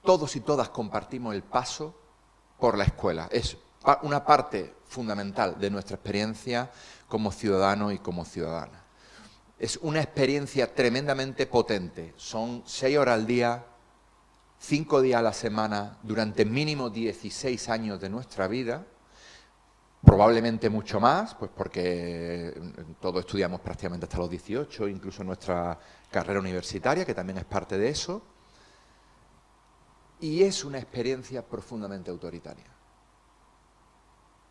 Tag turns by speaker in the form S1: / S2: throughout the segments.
S1: todos y todas compartimos el paso por la escuela. Es una parte fundamental de nuestra experiencia como ciudadanos y como ciudadanas. Es una experiencia tremendamente potente. Son 6 horas al día, 5 días a la semana, durante mínimo 16 años de nuestra vida, probablemente mucho más, pues porque todos estudiamos prácticamente hasta los 18, incluso nuestra carrera universitaria, que también es parte de eso, y es una experiencia profundamente autoritaria.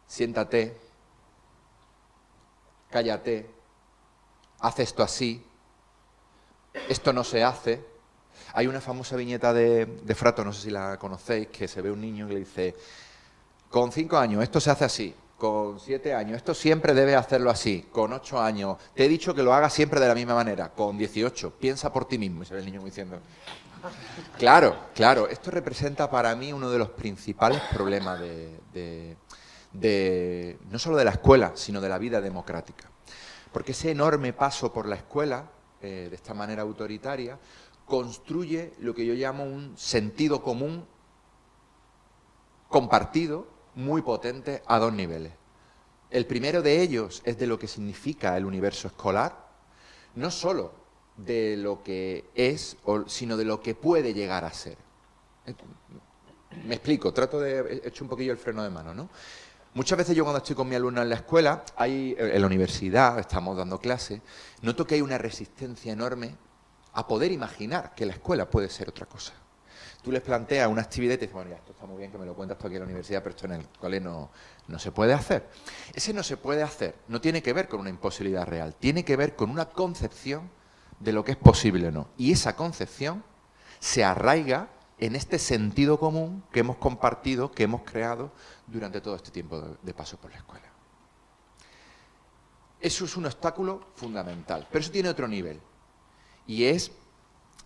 S1: Siéntate, cállate, haz esto así, esto no se hace. Hay una famosa viñeta de Frato, no sé si la conocéis, que se ve un niño y le dice, con 5 años esto se hace así, con 7 años esto siempre debes hacerlo así, con 8 años te he dicho que lo hagas siempre de la misma manera, con 18 piensa por ti mismo, y se ve el niño diciendo... Claro, claro, esto representa para mí uno de los principales problemas no solo de la escuela, sino de la vida democrática. Porque ese enorme paso por la escuela, de esta manera autoritaria, construye lo que yo llamo un sentido común compartido, muy potente, a 2 niveles. El primero de ellos es de lo que significa el universo escolar, no solo de lo que es, sino de lo que puede llegar a ser. Me explico, he hecho un poquillo el freno de mano, ¿no? Muchas veces yo cuando estoy con mi alumna en la escuela, en la universidad, estamos dando clases, noto que hay una resistencia enorme a poder imaginar que la escuela puede ser otra cosa. Tú les planteas una actividad y te dices, bueno, ya, esto está muy bien que me lo cuentas tú aquí en la universidad, pero esto en el cole no se puede hacer. Ese no se puede hacer no tiene que ver con una imposibilidad real, tiene que ver con una concepción de lo que es posible o no. Y esa concepción se arraiga en este sentido común que hemos compartido, que hemos creado durante todo este tiempo de paso por la escuela. Eso es un obstáculo fundamental, pero eso tiene otro nivel, y es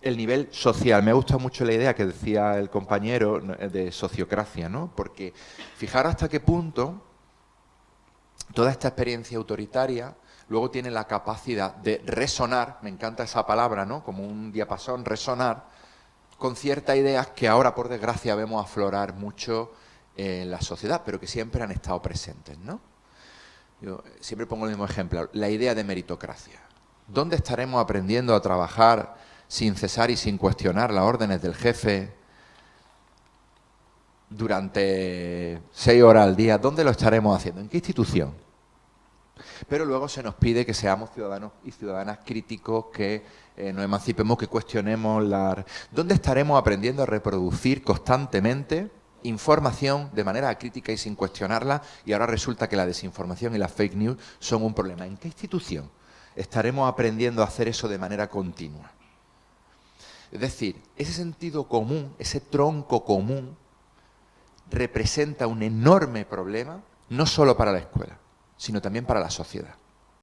S1: el nivel social. Me ha gustado mucho la idea que decía el compañero de sociocracia, ¿no? Porque fijaros hasta qué punto toda esta experiencia autoritaria luego tiene la capacidad de resonar, me encanta esa palabra, ¿no? Como un diapasón, resonar, con ciertas ideas que ahora, por desgracia, vemos aflorar mucho en la sociedad, pero que siempre han estado presentes, ¿no? Yo siempre pongo el mismo ejemplo, la idea de meritocracia. ¿Dónde estaremos aprendiendo a trabajar sin cesar y sin cuestionar las órdenes del jefe durante 6 horas al día? ¿Dónde lo estaremos haciendo? ¿En qué institución? Pero luego se nos pide que seamos ciudadanos y ciudadanas críticos, que nos emancipemos, que cuestionemos ¿Dónde estaremos aprendiendo a reproducir constantemente información de manera crítica y sin cuestionarla? Y ahora resulta que la desinformación y las fake news son un problema. ¿En qué institución estaremos aprendiendo a hacer eso de manera continua? Es decir, ese sentido común, ese tronco común, representa un enorme problema, no solo para la escuela, sino también para la sociedad.